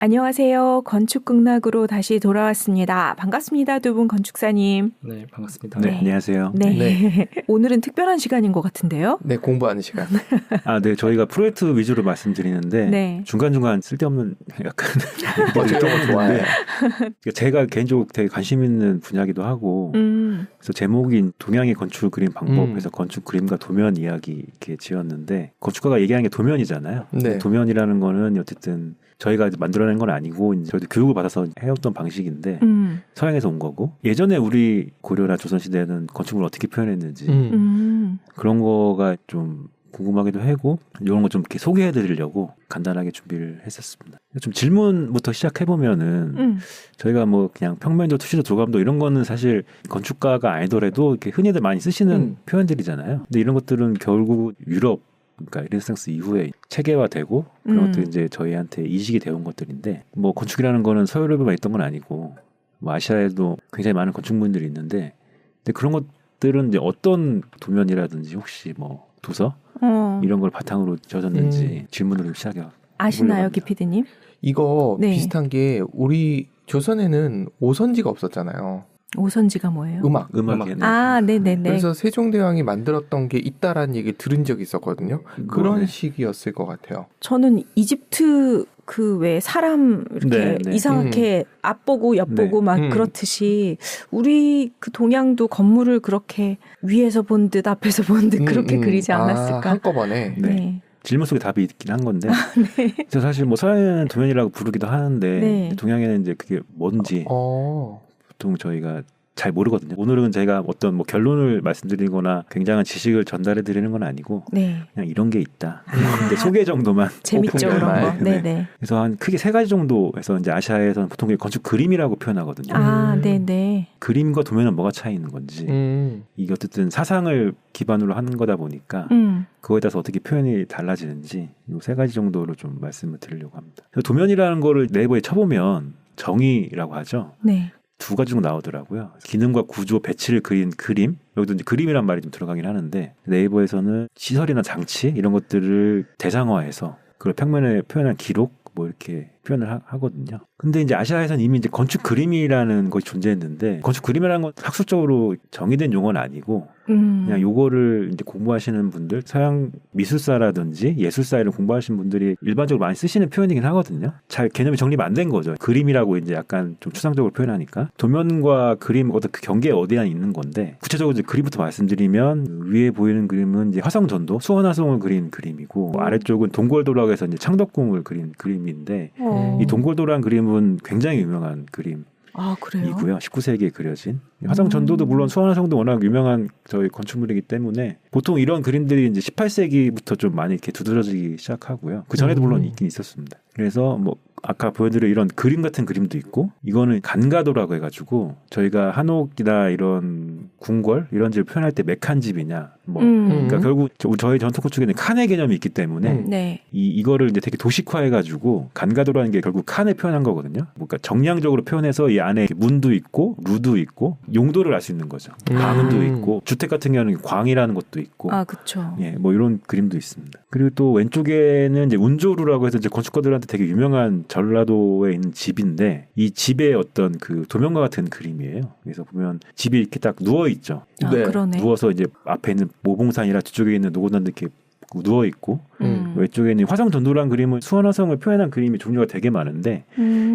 안녕하세요. 건축극락으로 다시 돌아왔습니다. 반갑습니다. 두 분 건축사님. 네, 반갑습니다. 네, 안녕하세요. 네. 네. 오늘은 특별한 시간인 것 같은데요. 네, 공부하는 시간. 네, 저희가 프로젝트 위주로 말씀드리는데 네. 중간중간 쓸데없는 약간 어쨌든 좋아요. 제가 개인적으로 되게 관심 있는 분야기도 하고 그래서 제목인 동양의 건축 그림 방법에서 건축 그림과 도면 이야기 이렇게 지었는데 건축가가 얘기하는 게 도면이잖아요. 네. 도면이라는 거는 어쨌든 저희가 만들어낸 건 아니고 이제 저희도 교육을 받아서 해왔던 방식인데 서양에서 온 거고 예전에 우리 고려나 조선시대에는 건축물을 어떻게 표현했는지 그런 거가 좀 궁금하기도 하고 이런 거 좀 이렇게 소개해드리려고 간단하게 준비를 했었습니다. 좀 질문부터 시작해보면은 저희가 뭐 그냥 평면도, 투시도, 도감도 이런 거는 사실 건축가가 아니더라도 이렇게 흔히들 많이 쓰시는 표현들이잖아요. 근데 이런 것들은 결국 유럽 그러니까 르네상스 이후에 체계화되고 그런 것들이 이제 저희한테 이식이 되어온 것들인데 뭐 건축이라는 거는 서유럽에만 있던 건 아니고 뭐 아시아에도 굉장히 많은 건축물들이 있는데 근데 그런 것들은 이제 어떤 도면이라든지 혹시 뭐 도서 이런 걸 바탕으로 지어졌는지 질문으로 좀 시작해 아시나요, 기피디님? 이거 네. 비슷한 게 우리 조선에는 오선지가 없었잖아요. 오선지가 뭐예요? 음악에 네네네. 그래서 세종대왕이 만들었던 게 있다라는 얘기 들은 적이 있었거든요. 그런 식이었을 것 같아요. 저는 이집트 그 왜 사람 이렇게 이상하게 앞보고 옆보고 막 그렇듯이 우리 그 동양도 건물을 그렇게 위에서 본 듯 앞에서 본 듯 그렇게 그리지 않았을까? 한꺼번에. 네. 질문 속에 답이 있긴 한 건데 그래서 사실 뭐 서양에는 도면이라고 부르기도 하는데 동양에는 이제 그게 뭔지 보통 저희가 잘 모르거든요. 오늘은 제가 어떤 뭐 결론을 말씀드리거나 굉장한 지식을 전달해 드리는 건 아니고 그냥 이런 게 있다. 근데 소개 정도만 재밌죠 그런 거. 네네. 그래서 한 크게 세 가지 정도 해서 이제 아시아에서는 보통 건축 그림이라고 표현하거든요. 네네. 그림과 도면은 뭐가 차이 있는 건지 이게 어쨌든 사상을 기반으로 하는 거다 보니까 그거에 따라서 어떻게 표현이 달라지는지 이 세 가지 정도로 좀 말씀을 드리려고 합니다. 도면이라는 거를 네이버에 쳐보면 정의라고 하죠. 네. 두 가지 정도 나오더라고요. 기능과 구조, 배치를 그린 그림. 여기도 이제 그림이란 말이 좀 들어가긴 하는데 네이버에서는 시설이나 장치 이런 것들을 대상화해서 그걸 평면에 표현한 기록 뭐 이렇게 표현을 하거든요. 근데 이제 아시아에서는 이미 이제 건축 그림이라는 것이 존재했는데 건축 그림이라는 건 학술적으로 정의된 용어는 아니고 그냥 요거를 이제 공부하시는 분들 서양 미술사라든지 예술사 이런 공부하시는 분들이 일반적으로 많이 쓰시는 표현이긴 하거든요. 잘 개념이 정립 안 된 거죠. 그림이라고 이제 약간 좀 추상적으로 표현하니까 도면과 그림 어떤 그 경계에 어디에 있는 건데 구체적으로 이제 그림부터 말씀드리면 위에 보이는 그림은 이제 화성전도 수원화성을 그린 그림이고 아래쪽은 동골도락에서 이제 창덕궁을 그린 그림인데 이 동골도라는 그림은 굉장히 유명한 그림. 그래요? 이고요. 19세기에 그려진 화성전도도 물론 수원화성도 워낙 유명한 저희 건축물이기 때문에 보통 이런 그림들이 이제 18세기부터 좀 많이 이렇게 두드러지기 시작하고요. 그 전에도 물론 있긴 있었습니다. 그래서 뭐 아까 보여드린 이런 그림 같은 그림도 있고 이거는 간가도라고 해가지고 저희가 한옥이나 이런 궁궐 이런 집을 표현할 때 메칸집이냐 뭐 그러니까 결국 저희 전통 건축에는 칸의 개념이 있기 때문에 이거를 이제 되게 도식화해가지고 간가도라는 게 결국 칸에 표현한 거거든요. 그러니까 정량적으로 표현해서 이 안에 문도 있고 루도 있고 용도를 알 수 있는 거죠. 가문도 있고 주택 같은 경우는 광이라는 것도 있고 그렇죠. 예, 뭐 이런 그림도 있습니다. 그리고 또 왼쪽에는 이제 운조루라고 해서 이제 건축가들한테 되게 유명한 전라도에 있는 집인데 이 집의 어떤 그 도면과 같은 그림이에요. 그래서 보면 집이 이렇게 딱 누워 있죠. 그러네. 누워서 이제 앞에 있는 모봉산이라 뒤쪽에 있는 노고단도 이렇게 누워 있고 외쪽에 있는 화성전도라는 그림은 수원화성을 표현한 그림이 종류가 되게 많은데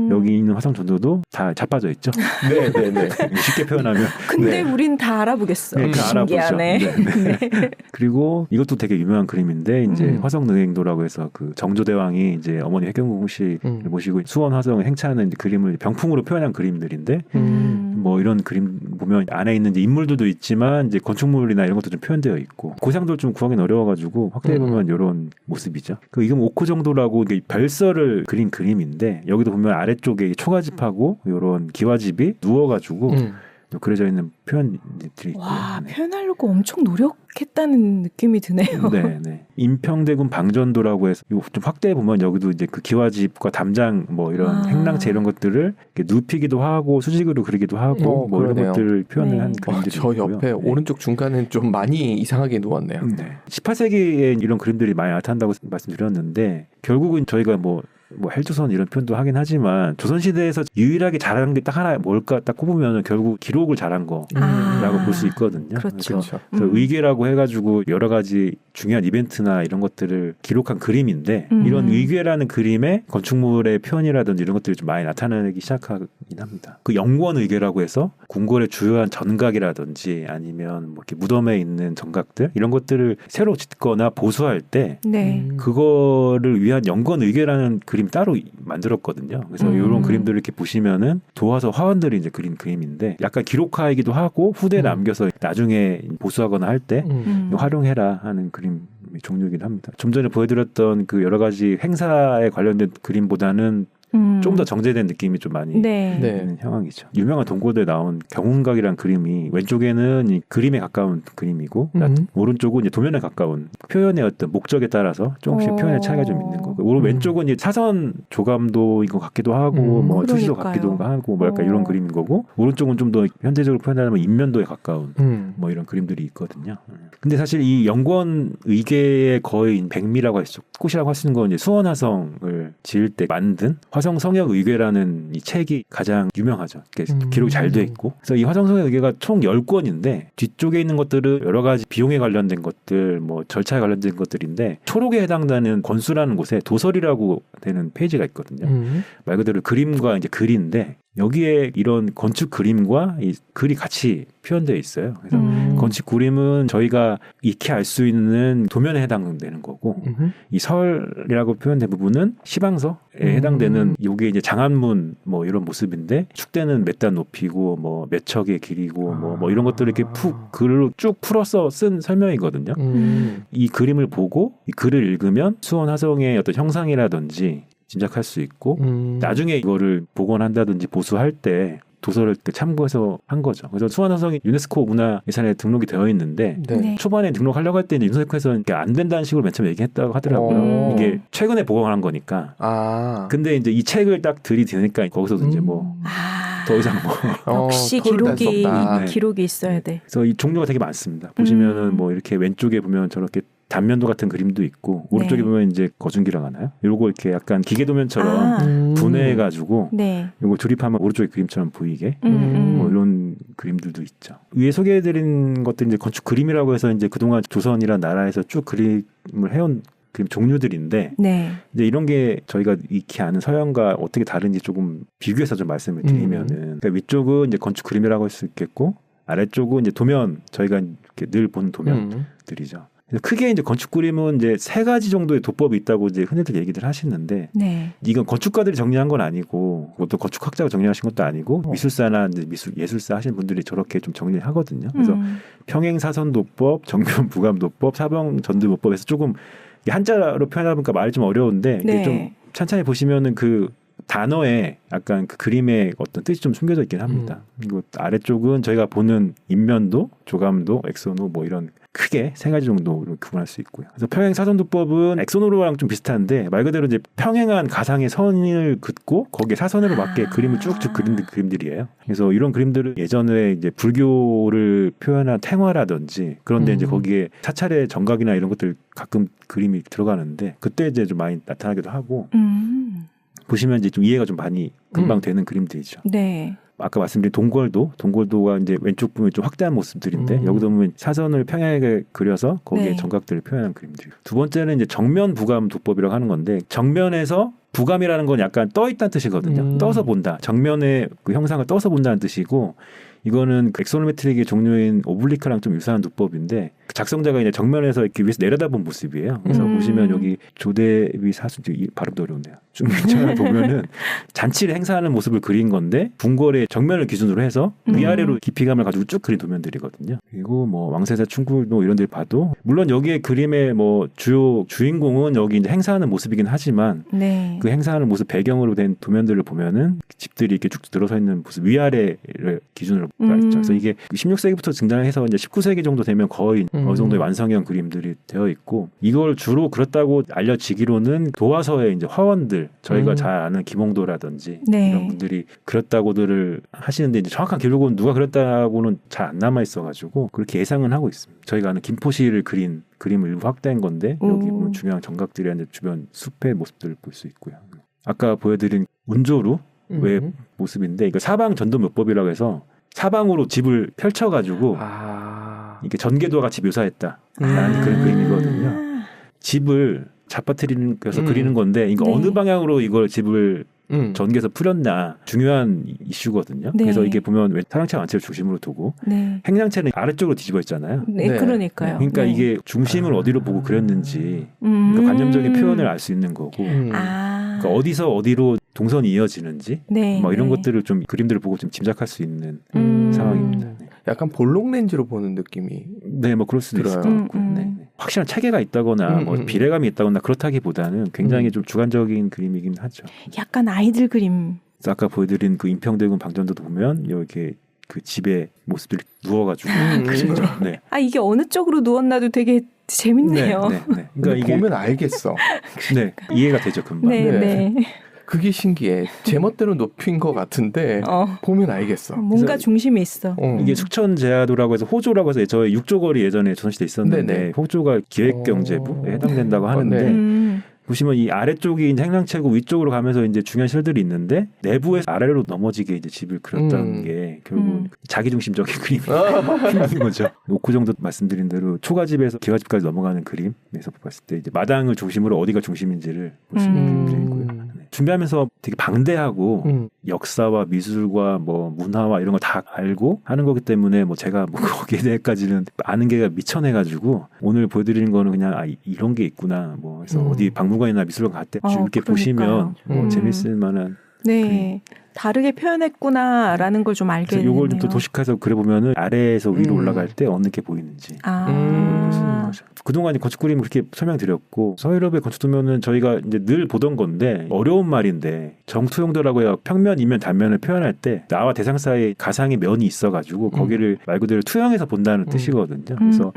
여기 있는 화성전도도 다 자빠져 있죠. 네네네. 쉽게 표현하면. 근데 우린 다 알아보겠어요. 신기하네. 네. 그리고 이것도 되게 유명한 그림인데 이제 화성능행도라고 해서 그 정조대왕이 이제 어머니 회경궁 씨를 모시고 수원 화성을 행차하는 그림을 병풍으로 표현한 그림들인데 뭐 이런 그림 보면 안에 있는 이제 인물들도 있지만 이제 건축물이나 이런 것도 좀 표현되어 있고 고상도를 좀 구하기는 어려워가지고 확대해 보면 이런 모습이죠. 그 이건 5코 정도라고 이게 별설을 그린 그림인데 여기도 보면 아래쪽에 초가집하고 이런 기와집이 누워가지고 그려져 있는 표현들이 있고요. 와, 표현하려고 엄청 노력했다는 느낌이 드네요. 네. 인평대군 방전도라고 해서 이거 좀 확대해 보면 여기도 이제 그 기와집과 담장 뭐 이런 행랑채 이런 것들을 이렇게 눕히기도 하고 수직으로 그리기도 하고 뭐 그러네요. 이런 것들을 표현을 한 그림들이 저 있고요. 옆에 오른쪽 중간은 좀 많이 이상하게 누웠네요. 18세기에 이런 그림들이 많이 나타난다고 말씀드렸는데 결국은 저희가 뭐 뭐 헬조선 이런 표현도 하긴 하지만 조선시대에서 유일하게 잘하는 게 딱 하나 뭘까 딱 꼽으면 결국 기록을 잘한 거라고 볼 수 있거든요. 그렇죠. 그래서 의궤라고 해가지고 여러 가지 중요한 이벤트나 이런 것들을 기록한 그림인데 이런 의궤라는 그림에 건축물의 표현이라든지 이런 것들이 좀 많이 나타나기 시작하긴 합니다. 그 영권 의궤라고 해서 궁궐의 주요한 전각이라든지 아니면 뭐 이렇게 무덤에 있는 정각들 이런 것들을 새로 짓거나 보수할 때 네. 그거를 위한 영권 의궤라는 그림 따로 만들었거든요. 그래서 이런 그림들을 이렇게 보시면은 도화서 화원들이 이제 그린 그림인데 약간 기록화이기도 하고 후대에 남겨서 나중에 보수하거나 할 때 활용해라 하는 그림 종류이긴 합니다. 좀 전에 보여드렸던 그 여러 가지 행사에 관련된 그림보다는 좀 더 정제된 느낌이 좀 많이 있는 형황이죠. 유명한 동고대에 나온 경운각이라는 그림이 왼쪽에는 이 그림에 가까운 그림이고 오른쪽은 이제 도면에 가까운 표현의 어떤 목적에 따라서 조금씩 표현의 차이가 좀 있는 거고 왼쪽은 이제 사선 조감도인 것 같기도 하고 뭐 투시도 같기도 하고 뭐 약간 이런 그림인 거고 오른쪽은 좀 더 현대적으로 표현하면 인면도에 가까운 뭐 이런 그림들이 있거든요. 근데 사실 이 영권 의궤의 거의 백미라고 할 수, 꽃이라고 할 수 있는 건 이제 수원화성을 지을 때 만든 화성성역 의궤라는 이 책이 가장 유명하죠. 기록이 잘 돼 있고. 그래서 이 화성성역 의궤가 총 10권인데 뒤쪽에 있는 것들은 여러 가지 비용에 관련된 것들, 뭐 절차에 관련된 것들인데 초록에 해당되는 권수라는 곳에 도설이라고 되는 페이지가 있거든요. 말 그대로 그림과 이제 글인데 여기에 이런 건축 그림과 이 글이 같이 표현되어 있어요. 그래서 건축 그림은 저희가 익히 알 수 있는 도면에 해당되는 거고 이 설이라고 표현된 부분은 시방서에 해당되는 요게 이제 장안문 뭐 이런 모습인데 축대는 몇 단 높이고 뭐 몇 척의 길이고 뭐 이런 것들을 이렇게 푹 글로 쭉 풀어서 쓴 설명이거든요. 이 그림을 보고 이 글을 읽으면 수원 화성의 어떤 형상이라든지 짐작할 수 있고 나중에 이거를 복원한다든지 보수할 때 도서를 참고해서 한 거죠. 그래서 수원화성이 유네스코 문화유산에 등록이 되어 있는데 초반에 등록하려고 할 때 유네스코에서는 안 된다는 식으로 맨 처음에 얘기했다고 하더라고요. 이게 최근에 복원한 거니까. 근데 이제 이 책을 딱 들이대니까 거기서도 이제 뭐 더 이상 뭐 역시 기록이 있어야 돼. 그래서 이 종류가 되게 많습니다. 보시면은 뭐 이렇게 왼쪽에 보면 저렇게 단면도 같은 그림도 있고 오른쪽에 보면 이제 거중기라고 하나요? 요거 이렇게 약간 기계도면처럼 분해해가지고 요거 조립하면 오른쪽에 그림처럼 보이게 뭐 이런 그림들도 있죠. 위에 소개해드린 것들 이제 건축 그림이라고 해서 이제 그동안 조선이라는 나라에서 쭉 그림을 해온 그림 종류들인데 이제 이런 게 저희가 익히 아는 서양과 어떻게 다른지 조금 비교해서 좀 말씀을 드리면은 그러니까 위쪽은 이제 건축 그림이라고 할 수 있겠고 아래쪽은 이제 도면 저희가 이렇게 늘 보는 도면들이죠. 크게 이제 건축 그림은 이제 3가지 정도의 도법이 있다고 이제 흔히들 얘기들 하시는데 이건 건축가들이 정리한 건 아니고 또 건축학자가 정리하신 것도 아니고 미술사나 이제 예술사 하시는 분들이 저렇게 좀 정리하거든요. 그래서 평행사선도법, 정면부감도법, 사병전두보법에서 조금 한자로 표현하니까 말이 좀 어려운데 이게 좀 찬찬히 보시면은 그 단어에 약간 그 그림의 어떤 뜻이 좀 숨겨져 있긴 합니다. 그리고 아래쪽은 저희가 보는 인면도, 조감도, 엑소노 뭐 이런 크게 3가지 정도로 구분할 수 있고요. 그래서 평행사선도법은 엑소노로랑 좀 비슷한데 말 그대로 이제 평행한 가상의 선을 긋고 거기에 사선으로 맞게 그림을 쭉쭉 그린 그림들이에요. 그래서 이런 그림들은 예전에 이제 불교를 표현한 탱화라든지 그런데 이제 거기에 사찰의 정각이나 이런 것들 가끔 그림이 들어가는데 그때 이제 좀 많이 나타나기도 하고 보시면 이제 좀 이해가 좀 많이 금방 되는 그림들이죠. 아까 말씀드린 동골도가 이제 왼쪽 보면 좀 확대한 모습들인데 여기도 보면 사선을 평행하게 그려서 거기에 정각들을 표현한 그림들. 두 번째는 이제 정면 부감 도법이라고 하는 건데 정면에서 부감이라는 건 약간 떠 있다는 뜻이거든요. 떠서 본다. 정면의 그 형상을 떠서 본다는 뜻이고 이거는 그 엑소노메트릭의 종류인 오블리크랑 좀 유사한 도법인데 작성자가 이제 정면에서 이렇게 위에서 내려다본 모습이에요. 그래서 보시면 여기 조대위 사수 발음도 어려운데요. 좀 보면은 잔치를 행사하는 모습을 그린 건데 궁궐의 정면을 기준으로 해서 위아래로 깊이감을 가지고 쭉 그린 도면들이거든요. 그리고 뭐 왕세자 충굴도 이런 데 봐도 물론 여기에 그림의 뭐 주요 주인공은 여기 이제 행사하는 모습이긴 하지만 그 행사하는 모습 배경으로 된 도면들을 보면은 집들이 이렇게 쭉 들어서 있는 모습 위아래를 기준으로 있죠. 그래서 이게 16세기부터 등장해서 이제 19세기 정도 되면 거의 어느 정도의 완성형 그림들이 되어 있고 이걸 주로 그렇다고 알려지기로는 도화서의 이제 화원들 저희가 잘 아는 김홍도라든지 이런 분들이 그렸다고들을 하시는데 이제 정확한 기록은 누가 그렸다고는 잘 안 남아 있어가지고 그렇게 예상은 하고 있습니다. 저희가 아는 김포시를 그린 그림을 일부 확대한 건데 여기 보면 중요한 정각들이 아니라 주변 숲의 모습들을 볼 수 있고요. 아까 보여드린 운조루의 모습인데 이거 사방 전도묘법이라고 해서 사방으로 집을 펼쳐가지고 이게 전개도와 같이 묘사했다라는 그런 그림이거든요. 집을 잡아뜨리면서 그리는 건데 이거 어느 방향으로 이걸 집을 전개해서 풀었나 중요한 이슈거든요. 네. 그래서 이게 보면 왜 사랑채 완체를 중심으로 두고 행랑채는 아래쪽으로 뒤집어 있잖아요. 네, 그러니까요. 그러니까 이게 중심을 어디로 보고 그렸는지 그러니까 관념적인 표현을 알 수 있는 거고 그러니까 어디서 어디로 동선이 이어지는지 뭐 이런 것들을 좀 그림들을 보고 좀 짐작할 수 있는 상황입니다. 네. 약간 볼록 렌즈로 보는 느낌이 네, 뭐 그럴 수도 있을 것 같고요. 네. 확실한 체계가 있다거나 뭐 비례감이 있다거나 그렇다기보다는 굉장히 좀 주관적인 그림이긴 하죠. 약간 아이들 그림. 아까 보여드린 그 인평대군 방전도도 보면 이렇게 그 집의 모습들이 누워가지고 그림죠. 네. 이게 어느 쪽으로 누웠나도 되게 재밌네요. 네. 그러니까 이게 보면 알겠어. 네, 이해가 되죠 금방. 네. 그게 신기해. 제멋대로 높인 것 같은데 보면 알겠어. 뭔가 중심이 있어. 이게 숙천제하도라고 해서 호조라고 해서 저희 6조거리 예전에 조선시대 있었는데 호조가 기획경제부에 해당된다고 하는데 보시면 이 아래쪽이 이제 행랑채고 위쪽으로 가면서 이제 중요한 실들이 있는데 내부에서 아래로 넘어지게 이제 집을 그렸다는 게 결국 자기중심적인 그림이 있는 거죠. 오크 정도 말씀드린 대로 초가집에서 기와집까지 넘어가는 그림에서 봤을 때 이제 마당을 중심으로 어디가 중심인지를 볼 수 있는 그림들이고요. 준비하면서 되게 방대하고 역사와 미술과 뭐 문화와 이런 거 다 알고 하는 거기 때문에 뭐 제가 뭐 거기에 대해까지는 아는 게 미천해가지고 오늘 보여드리는 거는 그냥 이런 게 있구나 뭐 해서 어디 박물관이나 미술관 갈 때 이렇게 보시면 뭐 재밌을 만한 그림. 다르게 표현했구나라는 걸 좀 알게 되네요. 이걸 또 도식화해서 그려보면은 아래에서 위로 올라갈 때 어느 게 보이는지 그동안 건축 그림을 그렇게 설명드렸고 서유럽의 건축 도면은 저희가 이제 늘 보던 건데 어려운 말인데 정투용도라고 해요. 평면, 이면, 단면을 표현할 때 나와 대상 사이에 가상의 면이 있어가지고 거기를 말 그대로 투영해서 본다는 뜻이거든요. 그래서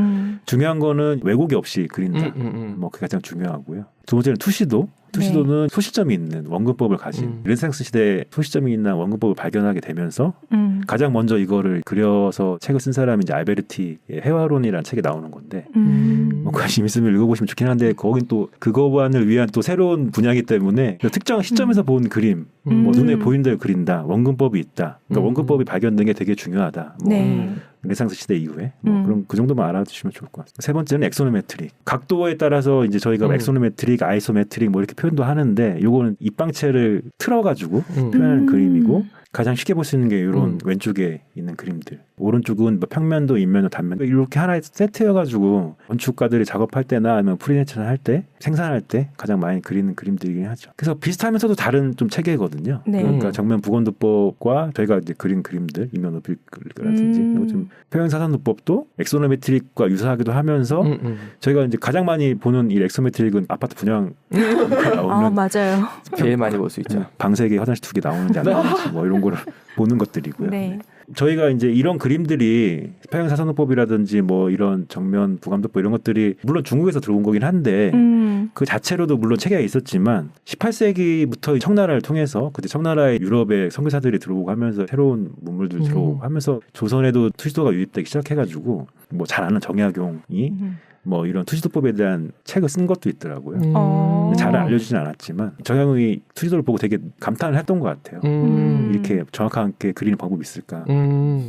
중요한 거는 왜곡이 없이 그린다. 뭐 그게 가장 중요하고요. 두 번째는 투시도. 투시도는 소시점이 있는 원근법을 가진 르네상스 시대에 소시점이 있는 원근법을 발견하게 되면서 가장 먼저 이거를 그려서 책을 쓴 사람이 이제 알베르티의 해화론이라는 책에 나오는 건데 뭐 관심 있으면 읽어보시면 좋긴 한데 거긴 또 그거만을 위한 또 새로운 분야이기 때문에 특정 시점에서 본 그림 뭐 눈에 보이는 대로 그린다. 원근법이 있다. 그러니까 원근법이 발견된 게 되게 중요하다. 뭐 르네상스 시대 이후에 뭐 그럼 그 정도만 알아두시면 좋을 것 같습니다. 세 번째는 엑소노메트릭. 각도에 따라서 이제 저희가 엑소노메트릭, 아이소메트릭 뭐 이렇게 표현도 하는데 요거는 입방체를 틀어가지고 표현하는 그림이고 가장 쉽게 볼 수 있는 게 이런 왼쪽에 있는 그림들. 오른쪽은 뭐 평면도 인면도 단면도 이렇게 하나의 세트여가지고 건축가들이 작업할 때나 아니면 프리랜서를 할 때 생산할 때 가장 많이 그리는 그림들이긴 하죠. 그래서 비슷하면서도 다른 좀 체계거든요. 그러니까 정면 부건도법과 저희가 이제 그린 그림들 인면 오빌라든지 좀 표현 사선도법도 엑소노메트릭과 유사하기도 하면서 저희가 이제 가장 많이 보는 이 엑소노메트릭은 아파트 분양 나오는 맞아요. 제일 많이 볼 수 있죠. 방 3개 화장실 2개 나오는지 안 나오는지 뭐 이런 거를 보는 것들이고요. 네. 저희가 이제 이런 그림들이 평형 사선도법이라든지 뭐 이런 정면 부감도법 이런 것들이 물론 중국에서 들어온 거긴 한데 그 자체로도 물론 체계가 있었지만 18세기부터 청나라를 통해서 그때 청나라의 유럽의 선교사들이 들어오고 하면서 새로운 문물들 들어오고 하면서 조선에도 투시도가 유입되기 시작해가지고 뭐 잘 아는 정약용이 뭐 이런 투시도법에 대한 책을 쓴 것도 있더라고요. 잘 알려주진 않았지만 정약용이 투시도를 보고 되게 감탄을 했던 것 같아요. 이렇게 정확하게 그리는 방법이 있을까?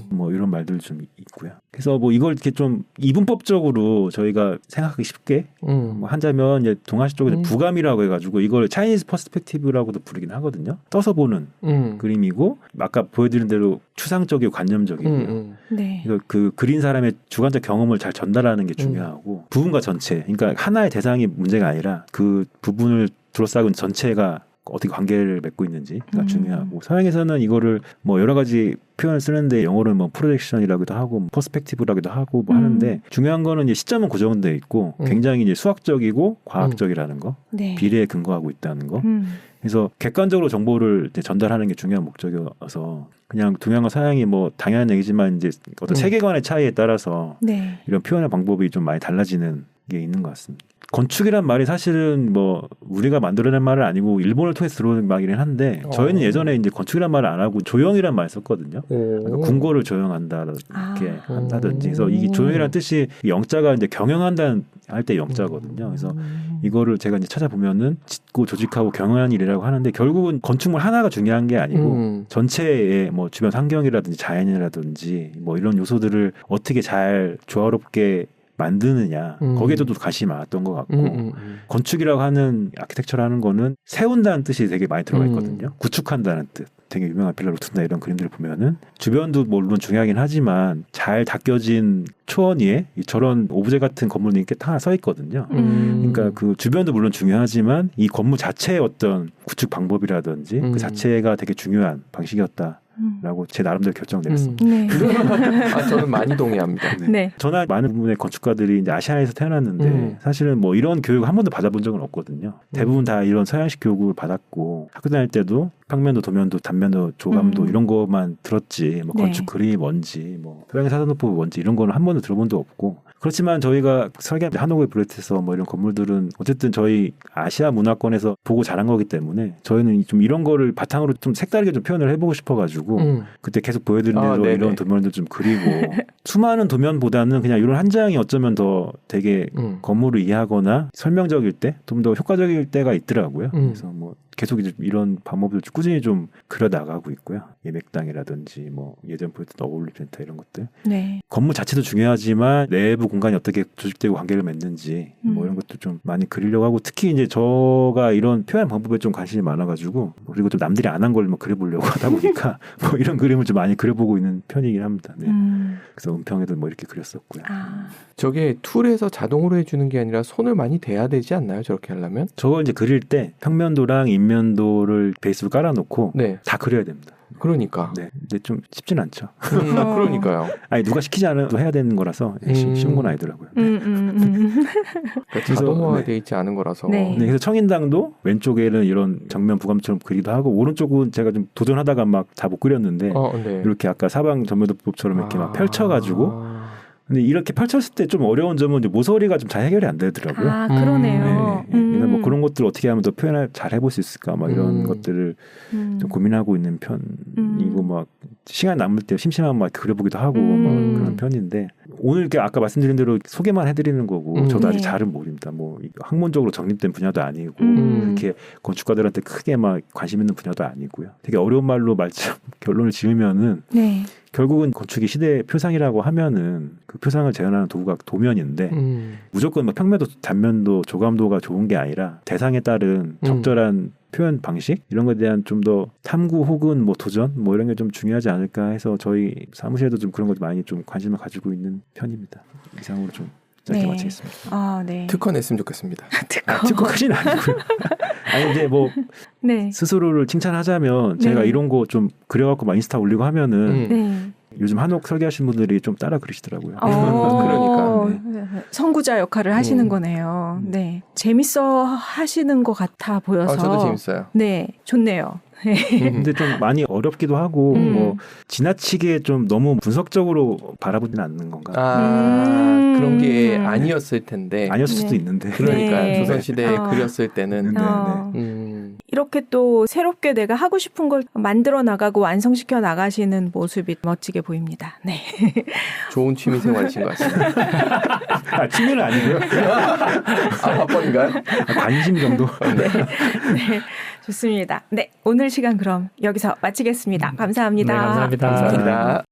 뭐 이런 말들 좀 있고요. 그래서 뭐 이걸 이렇게 좀 이분법적으로 저희가 생각하기 쉽게 뭐 한자면 이제 동아시 쪽에서 부감이라고 해가지고 이걸 차이니즈 퍼스펙티브라고도 부르긴 하거든요. 떠서 보는 그림이고 아까 보여드린 대로 추상적이고 관념적이고요. 그래서 그 그린 사람의 주관적 경험을 잘 전달하는 게 중요하고 부분과 전체, 그러니까 하나의 대상이 문제가 아니라 그 부분을 둘러싸고 전체가 어떻게 관계를 맺고 있는지가 중요하고 서양에서는 이거를 뭐 여러 가지 표현을 쓰는데 영어로는 뭐 프로젝션이라고도 하고 뭐 퍼스펙티브라고도 하고 뭐 하는데 중요한 거는 이제 시점은 고정돼 있고 굉장히 이제 수학적이고 과학적이라는 거 비례에 근거하고 있다는 거 그래서 객관적으로 정보를 이제 전달하는 게 중요한 목적이어서 그냥 동양과 서양이 뭐 당연한 얘기지만 이제 어떤 세계관의 차이에 따라서 이런 표현의 방법이 좀 많이 달라지는 게 있는 것 같습니다. 건축이란 말이 사실은 뭐 우리가 만들어낸 말은 아니고 일본을 통해서 들어오는 말이긴 한데 저희는 예전에 이제 건축이란 말을 안 하고 조형이란 말을 썼거든요. 그러니까 궁궐을 조형한다 이렇게 한다든지 그래서 이 조형이라는 뜻이 영자가 이제 경영한다는 할 때 영자거든요. 그래서 이거를 제가 이제 찾아보면은 짓고 조직하고 경영하는 일이라고 하는데 결국은 건축물 하나가 중요한 게 아니고 전체의 뭐 주변 환경이라든지 자연이라든지 뭐 이런 요소들을 어떻게 잘 조화롭게 만드느냐 거기에도 또 관심이 많았던 것 같고 건축이라고 하는 아키텍처라는 거는 세운다는 뜻이 되게 많이 들어가 있거든요. 구축한다는 뜻. 되게 유명한 빌라 로툰다 이런 그림들을 보면은 주변도 물론 중요하긴 하지만 잘 닦여진 초원 위에 저런 오브제 같은 건물이 꽤 하나 서 있거든요. 그러니까 그 주변도 물론 중요하지만 이 건물 자체의 어떤 구축 방법이라든지 그 자체가 되게 중요한 방식이었다. 라고 제 나름대로 결정을 내렸습니다. 네. 저는 많이 동의합니다. 네. 네. 저나 많은 부분의 건축가들이 이제 아시아에서 태어났는데 사실은 뭐 이런 교육 한 번도 받아본 적은 없거든요. 대부분 다 이런 서양식 교육을 받았고 학교 다닐 때도 평면도 도면도 단면도 조감도 이런 것만 들었지 뭐 건축 그림이 뭔지 뭐 서양의 사선호법이 뭔지 이런 거는 한 번도 들어본 적 없고 그렇지만 저희가 설계한 한옥의 브레트에서 뭐 이런 건물들은 어쨌든 저희 아시아 문화권에서 보고 자란 거기 때문에 저희는 좀 이런 거를 바탕으로 좀 색다르게 좀 표현을 해보고 싶어가지고 그때 계속 보여드린 대로 이런 도면도 좀 그리고 수많은 도면보다는 그냥 이런 한 장이 어쩌면 더 되게 건물을 이해하거나 설명적일 때 좀 더 효과적일 때가 있더라고요. 그래서 뭐 계속 이제 이런 방법을 꾸준히 좀 그려 나가고 있고요. 예맥당이라든지 뭐 예전 보였던 어울리센터 이런 것들. 네. 건물 자체도 중요하지만 내부 공간이 어떻게 조직되고 관계를 맺는지 뭐 이런 것도 좀 많이 그리려고 하고 특히 이제 저가 이런 표현 방법에 좀 관심이 많아가지고 그리고 좀 남들이 안 한 걸 뭐 그려보려고 하다 보니까 뭐 이런 그림을 좀 많이 그려보고 있는 편이긴 합니다. 네. 그래서 은평에도 뭐 이렇게 그렸었고요. 저게 툴에서 자동으로 해주는 게 아니라 손을 많이 대야 되지 않나요? 저렇게 하려면? 저걸 이제 그릴 때 평면도랑 인면도를 베이스로 깔아놓고 다 그려야 됩니다. 그러니까. 네. 근데 좀 쉽진 않죠. 그러니까요. 아니 누가 시키지 않아도 해야 되는 거라서 쉬운 건 아니더라고요. 그러니까 자동화되어 있지 않은 거라서. 네. 그래서 청인당도 왼쪽에는 이런 정면 부감처럼 그리기도 하고 오른쪽은 제가 좀 도전하다가 막 다 못 그렸는데 이렇게 아까 사방 전면도법처럼 이렇게 막 펼쳐가지고 근데 이렇게 펼쳤을 때 좀 어려운 점은 이제 모서리가 좀 잘 해결이 안 되더라고요. 그러네요. 네. 그래서 뭐 그런 것들 어떻게 하면 더 표현을 잘 해볼 수 있을까, 막 이런 것들을 좀 고민하고 있는 편이고, 막 시간 남을 때 심심하면 막 그려보기도 하고, 막 그런 편인데 오늘 이렇게 아까 말씀드린 대로 소개만 해드리는 거고, 저도 아직 잘은 모릅니다. 뭐 학문적으로 정립된 분야도 아니고, 이렇게 건축가들한테 크게 막 관심 있는 분야도 아니고요. 되게 어려운 말로 결론을 지으면은. 결국은 건축이 시대의 표상이라고 하면은 그 표상을 재현하는 도구가 도면인데 무조건 막 평면도 단면도 조감도가 좋은 게 아니라 대상에 따른 적절한 표현 방식 이런 것에 대한 좀 더 탐구 혹은 뭐 도전 뭐 이런 게 좀 중요하지 않을까 해서 저희 사무실에도 좀 그런 것 많이 좀 관심을 가지고 있는 편입니다. 이상으로 좀 짧게 마치겠습니다. 네. 특허 냈으면 좋겠습니다. 특허까지는 아니고요. 아니 이제 뭐 스스로를 칭찬하자면 제가 이런 거 좀 그려갖고 막 인스타 올리고 하면은 요즘 한옥 설계하시는 분들이 좀 따라 그러시더라고요. 그러니까 선구자 역할을 하시는 거네요. 네, 재밌어 하시는 것 같아 보여서. 저도 재밌어요. 네, 좋네요. 근데 좀 많이 어렵기도 하고 뭐 지나치게 좀 너무 분석적으로 바라보지는 않는 건가? 그런 게 아니었을 텐데. 아니었을 수도 있는데. 그러니까 조선시대에 그렸을 때는 이렇게 또 새롭게 내가 하고 싶은 걸 만들어 나가고 완성시켜 나가시는 모습이 멋지게 보입니다. 네. 좋은 취미 생활이신 것 같습니다. 취미는 아니고요. 밥벌인가요? 관심 정도. 네. 좋습니다. 네, 오늘 시간 그럼 여기서 마치겠습니다. 감사합니다. 네, 감사합니다.